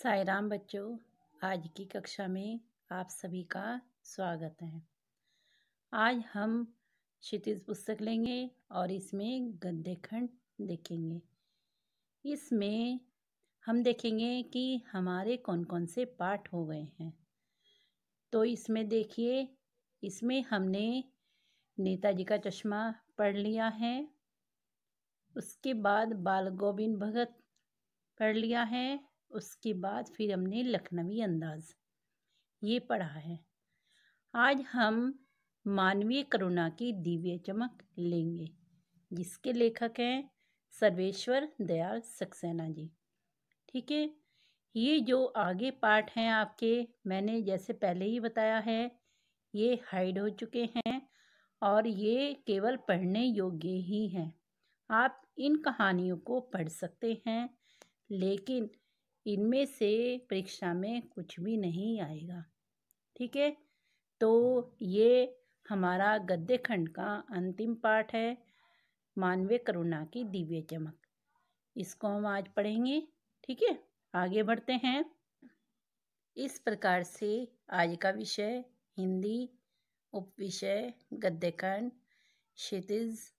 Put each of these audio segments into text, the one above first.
साई राम बच्चों, आज की कक्षा में आप सभी का स्वागत है। आज हम क्षितिज पुस्तक लेंगे और इसमें गद्य खंड देखेंगे। इसमें हम देखेंगे कि हमारे कौन कौन से पाठ हो गए हैं। तो इसमें देखिए, इसमें हमने नेताजी का चश्मा पढ़ लिया है, उसके बाद बाल गोविंद भगत पढ़ लिया है, उसके बाद फिर हमने लखनवी अंदाज ये पढ़ा है। आज हम मानवीय करुणा की दिव्य चमक लेंगे, जिसके लेखक हैं सर्वेश्वर दयाल सक्सेना जी। ठीक है, ये जो आगे पाठ हैं आपके, मैंने जैसे पहले ही बताया है, ये हाइड हो चुके हैं और ये केवल पढ़ने योग्य ही हैं। आप इन कहानियों को पढ़ सकते हैं, लेकिन इनमें से परीक्षा में कुछ भी नहीं आएगा। ठीक है, तो ये हमारा गद्य खंड का अंतिम पाठ है, मानवीय करुणा की दिव्य चमक। इसको हम आज पढ़ेंगे। ठीक है, आगे बढ़ते हैं। इस प्रकार से आज का विषय हिंदी, उपविषय गद्य खंड, क्षितिज,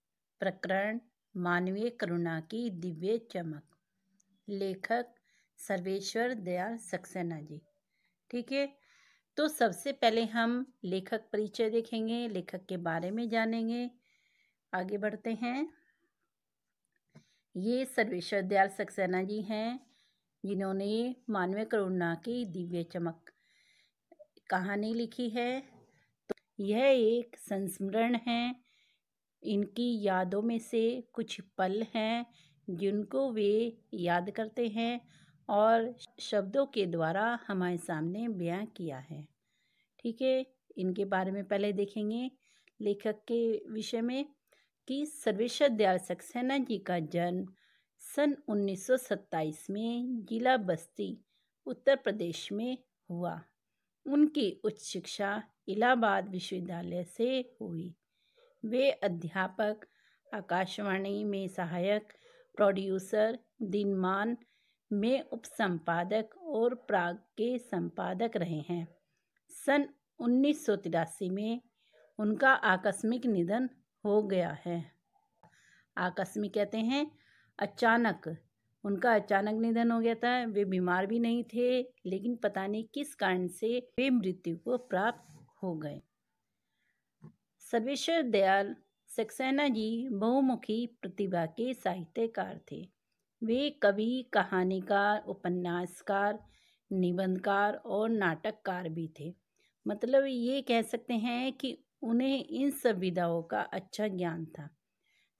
प्रकरण मानवीय करुणा की दिव्य चमक, लेखक सर्वेश्वर दयाल सक्सेना जी। ठीक है, तो सबसे पहले हम लेखक परिचय देखेंगे, लेखक के बारे में जानेंगे। आगे बढ़ते हैं। ये सर्वेश्वर दयाल सक्सेना जी हैं, जिन्होंने मानवीय करुणा की दिव्य चमक कहानी लिखी है। तो यह एक संस्मरण है, इनकी यादों में से कुछ पल हैं जिनको वे याद करते हैं और शब्दों के द्वारा हमारे सामने बयां किया है। ठीक है, इनके बारे में पहले देखेंगे लेखक के विषय में कि सर्वेश्वर दयाल सक्सेना जी का जन्म सन 1927 में जिला बस्ती, उत्तर प्रदेश में हुआ। उनकी उच्च शिक्षा इलाहाबाद विश्वविद्यालय से हुई। वे अध्यापक, आकाशवाणी में सहायक प्रोड्यूसर, दिनमान में उपसंपादक और प्राग के संपादक रहे हैं। सन 1983 में उनका आकस्मिक निधन हो गया है। आकस्मिक कहते हैं अचानक, उनका अचानक निधन हो गया था। वे बीमार भी नहीं थे, लेकिन पता नहीं किस कारण से वे मृत्यु को प्राप्त हो गए। सर्वेश्वर दयाल सक्सेना जी बहुमुखी प्रतिभा के साहित्यकार थे। वे कवि, कहानीकार, उपन्यासकार, निबंधकार और नाटककार भी थे। मतलब ये कह सकते हैं कि उन्हें इन सब विधाओं का अच्छा ज्ञान था।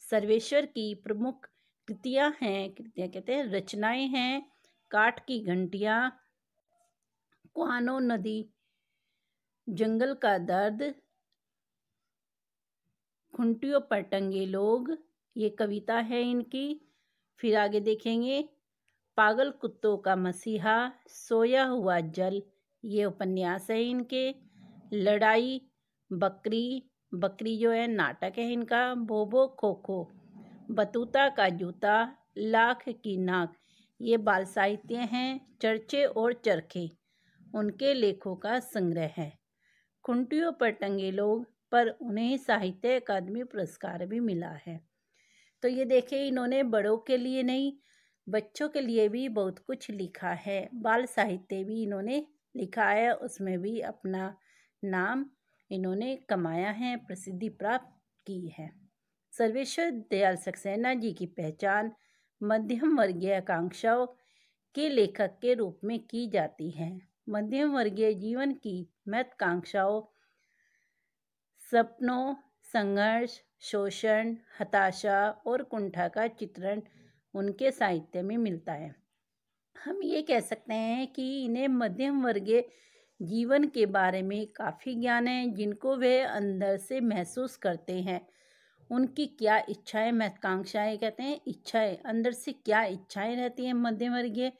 सर्वेश्वर की प्रमुख कृतियां कहते हैं रचनाएं हैं काठ की घंटियां, कुआनो नदी, जंगल का दर्द, खुंटियों पर टंगे लोग, ये कविता है इनकी। फिर आगे देखेंगे पागल कुत्तों का मसीहा, सोया हुआ जल, ये उपन्यास है इनके। लड़ाई, बकरी जो है नाटक है इनका। बोबो खोखो, बतूता का जूता, लाख की नाक, ये बाल साहित्य हैं। चर्चे और चरखे उनके लेखों का संग्रह है। खुंटियों पर टंगे लोग पर उन्हें साहित्य अकादमी पुरस्कार भी मिला है। तो ये देखिए, इन्होंने बड़ों के लिए नहीं, बच्चों के लिए भी बहुत कुछ लिखा है। बाल साहित्य भी इन्होंने लिखा है, उसमें भी अपना नाम इन्होंने कमाया है, प्रसिद्धि प्राप्त की है। सर्वेश्वर दयाल सक्सेना जी की पहचान मध्यम वर्गीय आकांक्षाओं के लेखक के रूप में की जाती है। मध्यम वर्गीय जीवन की महत्वाकांक्षाओं, सपनों, संघर्ष, शोषण, हताशा और कुंठा का चित्रण उनके साहित्य में मिलता है। हम ये कह सकते हैं कि इन्हें मध्यम वर्गीय जीवन के बारे में काफ़ी ज्ञान है, जिनको वे अंदर से महसूस करते हैं। उनकी क्या इच्छाएं, महत्वाकांक्षाएं कहते हैं इच्छाएं, अंदर से क्या इच्छाएं रहती हैं मध्यम वर्गीय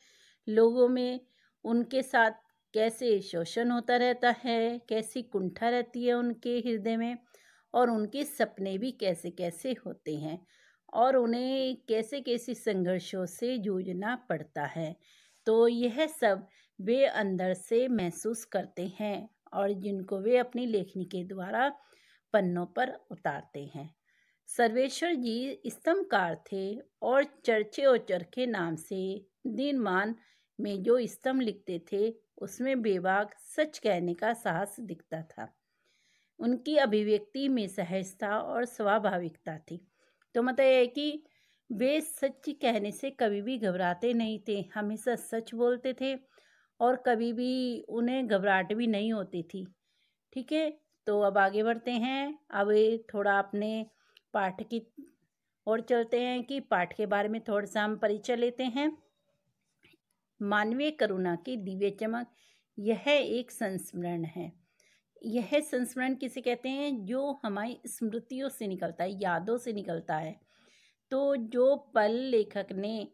लोगों में, उनके साथ कैसे शोषण होता रहता है, कैसी कुंठा रहती है उनके हृदय में, और उनके सपने भी कैसे कैसे होते हैं और उन्हें कैसे कैसे संघर्षों से जूझना पड़ता है। तो यह सब वे अंदर से महसूस करते हैं और जिनको वे अपनी लेखनी के द्वारा पन्नों पर उतारते हैं। सर्वेश्वर जी स्तंभकार थे और चर्चे और चरखे नाम से दिनमान में जो स्तंभ लिखते थे उसमें बेबाक सच कहने का साहस दिखता था। उनकी अभिव्यक्ति में सहजता और स्वाभाविकता थी। तो मतलब यह है कि वे सच कहने से कभी भी घबराते नहीं थे, हमेशा सच बोलते थे और कभी भी उन्हें घबराहट भी नहीं होती थी। ठीक है, तो अब आगे बढ़ते हैं। अब थोड़ा अपने पाठ की ओर चलते हैं कि पाठ के बारे में थोड़ा सा हम परिचय लेते हैं। मानवीय करुणा की दिव्य चमक, यह एक संस्मरण है। यह संस्मरण किसे कहते हैं? जो हमारी स्मृतियों से निकलता है, यादों से निकलता है। तो जो पल लेखक ने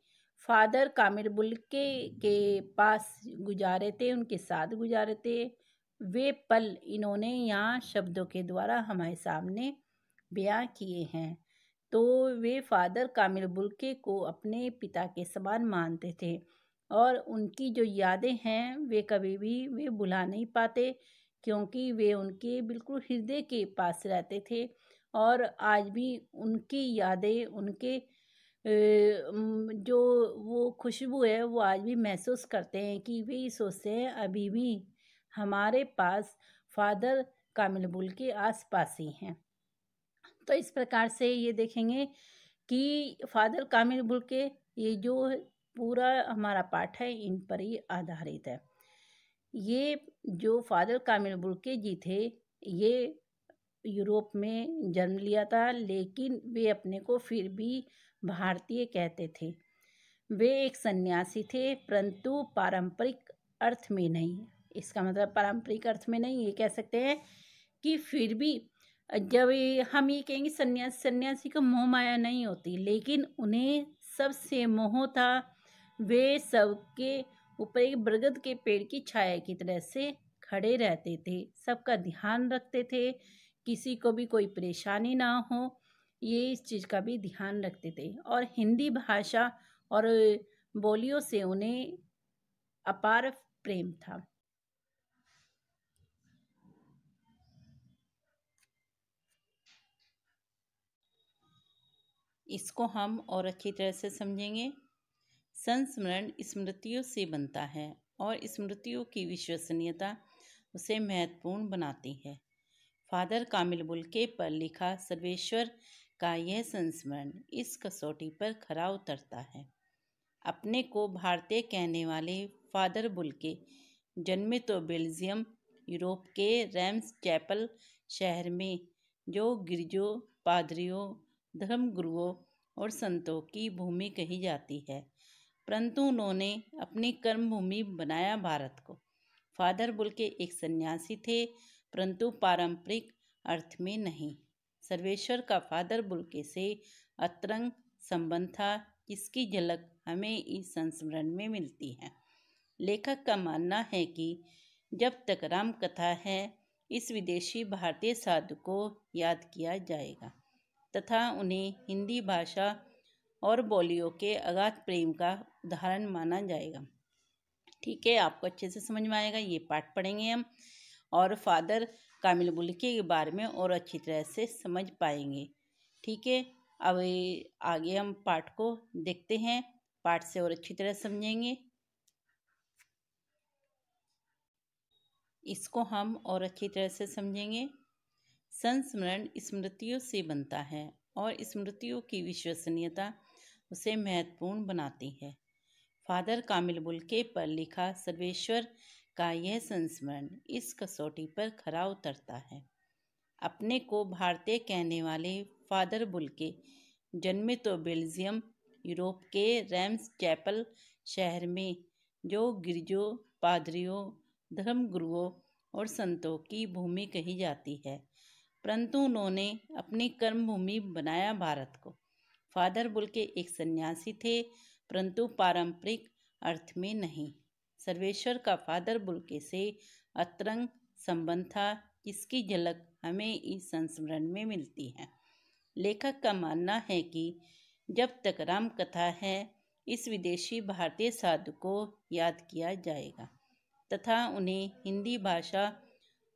फादर कामिल बुल्के के पास गुजारे थे, उनके साथ गुजारे थे, वे पल इन्होंने यहाँ शब्दों के द्वारा हमारे सामने बयां किए हैं। तो वे फादर कामिल बुल्के को अपने पिता के समान मानते थे और उनकी जो यादें हैं वे कभी भी वे भुला नहीं पाते, क्योंकि वे उनके बिल्कुल हृदय के पास रहते थे और आज भी उनकी यादें, उनके जो वो खुशबू है वो आज भी महसूस करते हैं कि वे सोचते हैं अभी भी हमारे पास फादर कामिल बुल्के आस पास ही हैं। तो इस प्रकार से ये देखेंगे कि फादर कामिल बुल्के, ये जो पूरा हमारा पाठ है इन पर ही आधारित है। ये जो फादर कामिल बुल्के जी थे, ये यूरोप में जन्म लिया था, लेकिन वे अपने को फिर भी भारतीय कहते थे। वे एक सन्यासी थे, परंतु पारंपरिक अर्थ में नहीं। इसका मतलब पारंपरिक अर्थ में नहीं, ये कह सकते हैं कि फिर भी जब हम ये कहेंगे सन्यासी को मोह माया नहीं होती, लेकिन उन्हें सबसे मोह था। वे सबके ऊपर एक बरगद के पेड़ की छाया की तरह से खड़े रहते थे, सबका ध्यान रखते थे, किसी को भी कोई परेशानी ना हो, ये इस चीज़ का भी ध्यान रखते थे। और हिंदी भाषा और बोलियों से उन्हें अपार प्रेम था। इसको हम और अच्छी तरह से समझेंगे। संस्मरण स्मृतियों से बनता है और स्मृतियों की विश्वसनीयता उसे महत्वपूर्ण बनाती है। फादर कामिल बुल्के पर लिखा सर्वेश्वर का यह संस्मरण इस कसौटी पर खरा उतरता है। अपने को भारतीय कहने वाले फादर बुल्के जन्मे तो बेल्जियम यूरोप के रैम्स चैपल शहर में, जो गिरजों, पादरियों, धर्मगुरुओं और संतों की भूमि कही जाती है, परंतु उन्होंने अपनी कर्मभूमि बनाया भारत को। फादर बुल्के एक सन्यासी थे, परंतु पारंपरिक अर्थ में नहीं। सर्वेश्वर का फादर बुल्के से अतरंग संबंध था, जिसकी झलक हमें इस संस्मरण में मिलती है। लेखक का मानना है कि जब तक राम कथा है, इस विदेशी भारतीय साधु को याद किया जाएगा तथा उन्हें हिंदी भाषा और बोलियों के अगाध प्रेम का उदाहरण माना जाएगा। ठीक है, आपको अच्छे से समझ में आएगा। ये पाठ पढ़ेंगे हम और फादर कामिल बुल्के के बारे में और अच्छी तरह से समझ पाएंगे। ठीक है, अब आगे हम पाठ को देखते हैं, पाठ से और अच्छी तरह समझेंगे। इसको हम और अच्छी तरह से समझेंगे। संस्मरण स्मृतियों से बनता है और स्मृतियों की विश्वसनीयता उसे महत्वपूर्ण बनाती है। फादर कामिल बुल्के पर लिखा सर्वेश्वर का यह संस्मरण इस कसौटी पर खरा उतरता है। अपने को भारतीय कहने वाले फादर बुल्के जन्मे तो बेल्जियम यूरोप के रैम्स चैपल शहर में, जो गिरजों, पादरियों, धर्मगुरुओं और संतों की भूमि कही जाती है, परंतु उन्होंने अपनी कर्मभूमि बनाया भारत को। फादर बुल्के एक सन्यासी थे, परंतु पारंपरिक अर्थ में नहीं। सर्वेश्वर का फादर बुल्के से अतरंग संबंध था, जिसकी झलक हमें इस संस्मरण में मिलती है। लेखक का मानना है कि जब तक राम कथा है, इस विदेशी भारतीय साधु को याद किया जाएगा तथा उन्हें हिंदी भाषा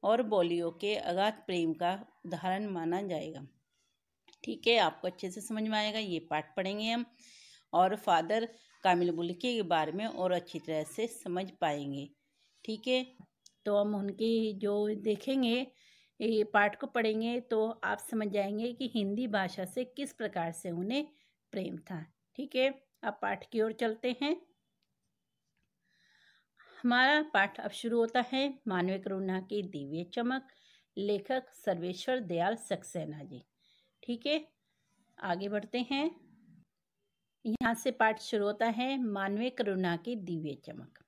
और बोलियों के अगाध प्रेम का उदाहरण माना जाएगा। ठीक है, आपको अच्छे से समझ में आएगा। ये पाठ पढ़ेंगे हम और फादर कामिल बुल्के के बारे में और अच्छी तरह से समझ पाएंगे। ठीक है, तो हम उनकी जो देखेंगे, ये पाठ को पढ़ेंगे तो आप समझ जाएंगे कि हिंदी भाषा से किस प्रकार से उन्हें प्रेम था। ठीक है, अब पाठ की ओर चलते हैं। हमारा पाठ अब शुरू होता है। मानवीय करुणा की दिव्य चमक, लेखक सर्वेश्वर दयाल सक्सेना जी। ठीक है, आगे बढ़ते हैं। यहाँ से पाठ शुरू होता है, मानवीय करुणा की दिव्य चमक।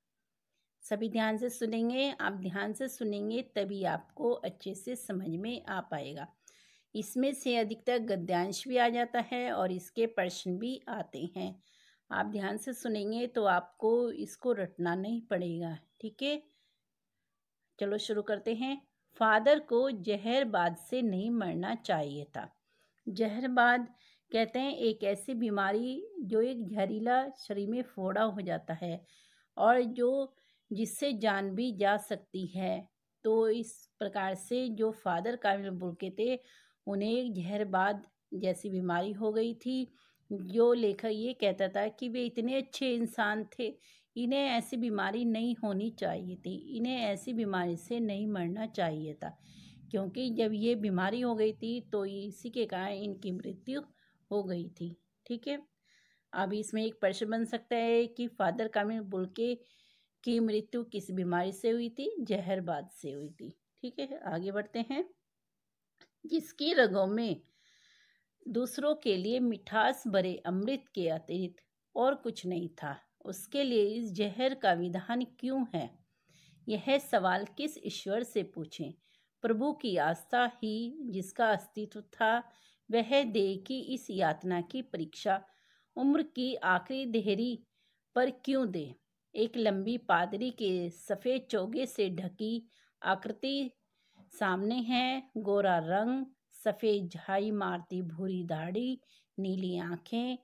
सभी ध्यान से सुनेंगे। आप ध्यान से सुनेंगे तभी आपको अच्छे से समझ में आ पाएगा। इसमें से अधिकतर गद्यांश भी आ जाता है और इसके प्रश्न भी आते हैं। आप ध्यान से सुनेंगे तो आपको इसको रटना नहीं पड़ेगा। ठीक है, चलो शुरू करते हैं। फादर को जहरबाद से नहीं मरना चाहिए था। जहरबाद कहते हैं एक ऐसी बीमारी जो एक जहरीला शरीर में फोड़ा हो जाता है और जिससे जान भी जा सकती है। तो इस प्रकार से जो फादर कामिल बुल्के थे, उन्हें एक जहरबाद जैसी बीमारी हो गई थी। जो लेखक ये कहता था कि वे इतने अच्छे इंसान थे, इन्हें ऐसी बीमारी नहीं होनी चाहिए थी, इन्हें ऐसी बीमारी से नहीं मरना चाहिए था, क्योंकि जब ये बीमारी हो गई थी तो इसी के कारण इनकी मृत्यु हो गई थी। ठीक है, अब इसमें एक प्रश्न बन सकता है कि फादर कामिल बुल्के की मृत्यु किस बीमारी से हुई थी? जहरबाद से हुई थी। ठीक है, आगे बढ़ते हैं। जिसकी रगों में दूसरों के लिए मिठास भरे अमृत के अतिरिक्त और कुछ नहीं था, उसके लिए इस जहर का विधान क्यों है? यह सवाल किस ईश्वर से पूछें? प्रभु की आस्था ही जिसका अस्तित्व था, वह देह की इस यातना की परीक्षा उम्र की आखिरी देहरी पर क्यों दे? एक लंबी पादरी के सफ़ेद चोगे से ढकी आकृति सामने है। गोरा रंग, सफ़ेद झाई मारती भूरी दाढ़ी, नीली आँखें,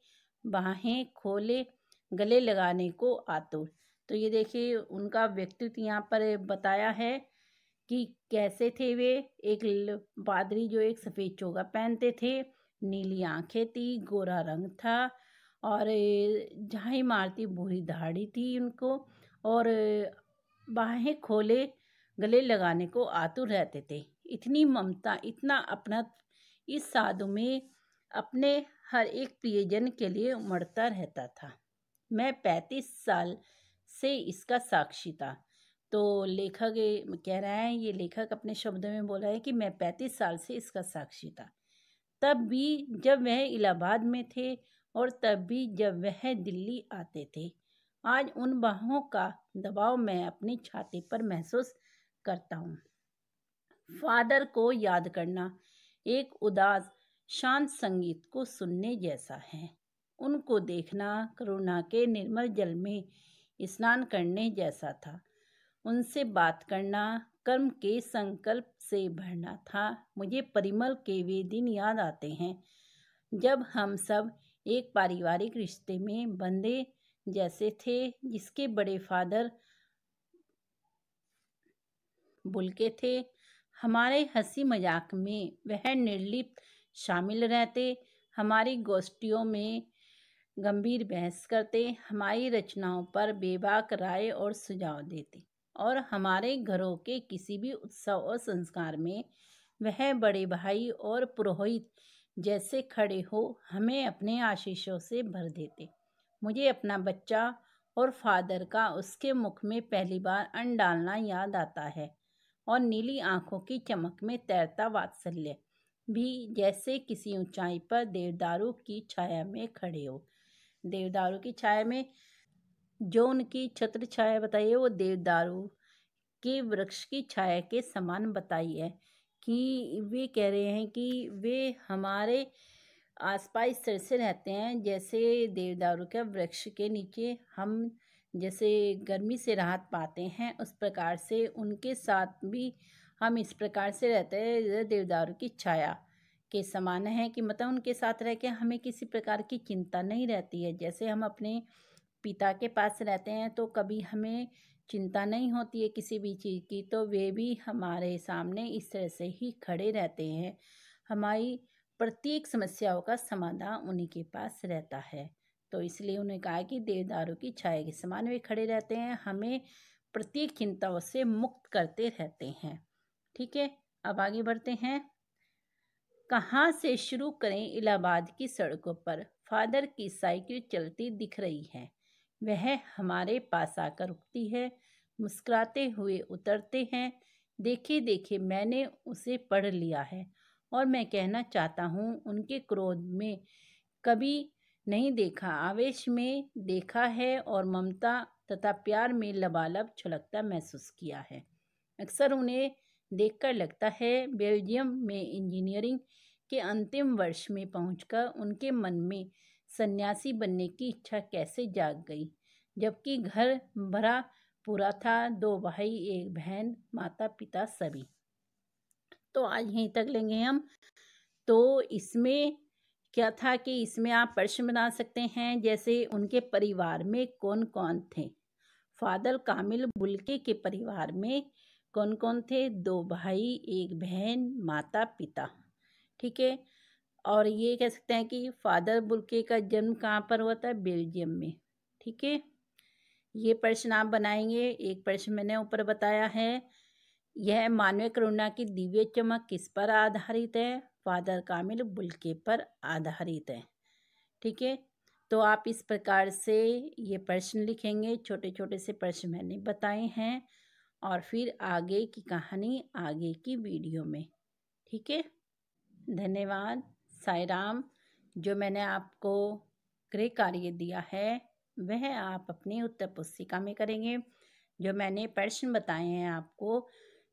बाहें खोले, गले लगाने को आतुर। तो ये देखिए उनका व्यक्तित्व यहाँ पर बताया है कि कैसे थे वे। एक पादरी जो एक सफ़ेद चोगा पहनते थे, नीली आँखें थी, गोरा रंग था और झाई मारती भूरी दाढ़ी थी उनको, और बाहें खोले गले लगाने को आतुर रहते थे। इतनी ममता, इतना अपनत्व इस साधु में अपने हर एक प्रियजन के लिए उमड़ता रहता था। मैं 35 साल से इसका साक्षी था। तो लेखक कह रहा है, ये लेखक अपने शब्दों में बोला है कि मैं 35 साल से इसका साक्षी था। तब भी जब वह इलाहाबाद में थे और तब भी जब वह दिल्ली आते थे। आज उन बाहों का दबाव मैं अपनी छाती पर महसूस करता हूँ। फादर को याद करना एक उदास शांत संगीत को सुनने जैसा है। उनको देखना करुणा के निर्मल जल में स्नान करने जैसा था। उनसे बात करना कर्म के संकल्प से भरना था। मुझे परिमल के वे दिन याद आते हैं जब हम सब एक पारिवारिक रिश्ते में बंधे जैसे थे, जिसके बड़े फादर बुल्के थे। हमारे हंसी मजाक में वह निर्लिप्त शामिल रहते, हमारी गोष्ठियों में गंभीर बहस करते, हमारी रचनाओं पर बेबाक राय और सुझाव देते, और हमारे घरों के किसी भी उत्सव और संस्कार में वह बड़े भाई और पुरोहित जैसे खड़े हो हमें अपने आशीषों से भर देते। मुझे अपना बच्चा और फादर का उसके मुख में पहली बार अन्न डालना याद आता है, और नीली आंखों की चमक में तैरता वात्सल्य भी, जैसे किसी ऊंचाई पर देवदारू की छाया में खड़े हो। देवदारू की छाया में जो उनकी छत्र छाया बताई है, वो देवदारू के वृक्ष की छाया के समान बताई है। कि वे कह रहे हैं कि वे हमारे आसपास इस तरह से रहते हैं जैसे देवदारू के वृक्ष के नीचे हम जैसे गर्मी से राहत पाते हैं, उस प्रकार से उनके साथ भी हम इस प्रकार से रहते हैं जैसे देवदारू की छाया के समान है। कि मतलब उनके साथ रह के हमें किसी प्रकार की चिंता नहीं रहती है। जैसे हम अपने पिता के पास रहते हैं तो कभी हमें चिंता नहीं होती है किसी भी चीज़ की, तो वे भी हमारे सामने इस तरह से ही खड़े रहते हैं। हमारी प्रत्येक समस्याओं का समाधान उन्हीं के पास रहता है। तो इसलिए उन्हें कहा कि देवदारों की छाया के समान वे खड़े रहते हैं, हमें प्रत्येक चिंताओं से मुक्त करते रहते हैं। ठीक है, अब आगे बढ़ते हैं। कहाँ से शुरू करें? इलाहाबाद की सड़कों पर फादर की साइकिल चलती दिख रही है। वह हमारे पास आकर रुकती है, मुस्कुराते हुए उतरते हैं। देखे देखे मैंने उसे पढ़ लिया है और मैं कहना चाहता हूँ उनके क्रोध में कभी नहीं देखा, आवेश में देखा है और ममता तथा प्यार में लबालब छलकता महसूस किया है। अक्सर उन्हें देखकर लगता है बेल्जियम में इंजीनियरिंग के अंतिम वर्ष में पहुंचकर उनके मन में सन्यासी बनने की इच्छा कैसे जाग गई, जबकि घर भरा पूरा था, 2 भाई 1 बहन, माता पिता सभी। तो आज यहीं तक लेंगे हम। तो इसमें क्या था कि इसमें आप प्रश्न बना सकते हैं, जैसे उनके परिवार में कौन कौन थे। फादर कामिल बुल्के के परिवार में कौन कौन थे? 2 भाई 1 बहन, माता पिता। ठीक है, और ये कह सकते हैं कि फादर बुल्के का जन्म कहाँ पर हुआ था? बेल्जियम में। ठीक है, ये प्रश्न आप बनाएंगे। एक प्रश्न मैंने ऊपर बताया है, यह मानवीय करुणा की दिव्य चमक किस पर आधारित है? फादर कामिल बुल्के पर आधारित है। ठीक है, तो आप इस प्रकार से ये प्रश्न लिखेंगे। छोटे छोटे से प्रश्न मैंने बताए हैं, और फिर आगे की कहानी आगे की वीडियो में। ठीक है, धन्यवाद। साईं राम। जो मैंने आपको गृह कार्य दिया है वह आप अपनी उत्तर पुस्तिका में करेंगे। जो मैंने प्रश्न बताए हैं आपको,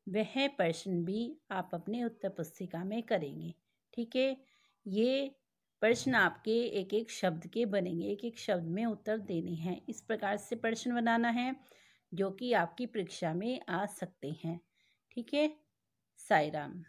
वह प्रश्न भी आप अपने उत्तर पुस्तिका में करेंगे। ठीक है, ये प्रश्न आपके एक एक शब्द के बनेंगे, एक एक शब्द में उत्तर देने हैं। इस प्रकार से प्रश्न बनाना है जो कि आपकी परीक्षा में आ सकते हैं। ठीक है, साईं राम।